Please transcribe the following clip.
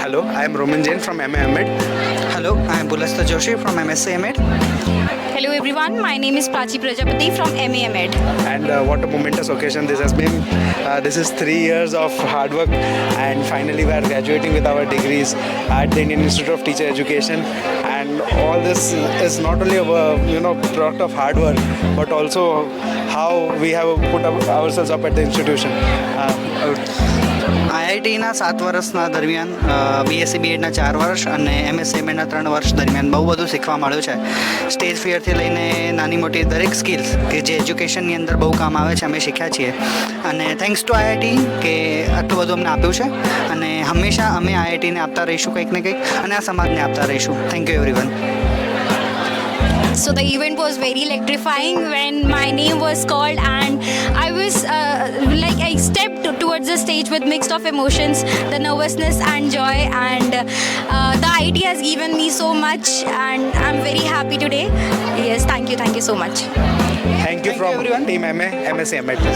Hello, I am Roman Jain from MA Ahmed. Hello, I am Pulasta Joshi from MSc MAd. Hello everyone, my name is Prachi Prajapati from MA Med. And what a momentous occasion this has been. This is 3 years of hard work, and finally we are graduating with our degrees at the Indian Institute of Teacher Education. And all this is not only a product of hard work, but also how we have put ourselves up at the institution. આઈઆઈટીના 7 વર્ષના દરમિયાન BSc બીએડના 4 વર્ષ અને MSc એમએડના 3 વર્ષ દરમિયાન બહુ બધું શીખવા મળ્યું છે. સ્ટેજ ફિયરથી લઈને નાની મોટી દરેક સ્કિલ્સ કે જે એજ્યુકેશનની અંદર બહુ કામ આવે છે અમે શીખ્યા છીએ. અને થેન્ક્સ ટુ આઈઆઈટી કે આટલું બધું અમને આપ્યું છે અને હંમેશા અમે આઈઆઈટીને આપતા રહીશું કંઈક ને કંઈક અને આ સમાજને આપતા રહીશું. Thank you everyone. So the event was very electrifying when my name was called, and I was I stepped towards the stage with mixed of emotions, the nervousness and joy, and the IT has given me so much, and I'm very happy today. Yes, thank you so much. Thank you from everyone. Team MA, MSc Ahmed.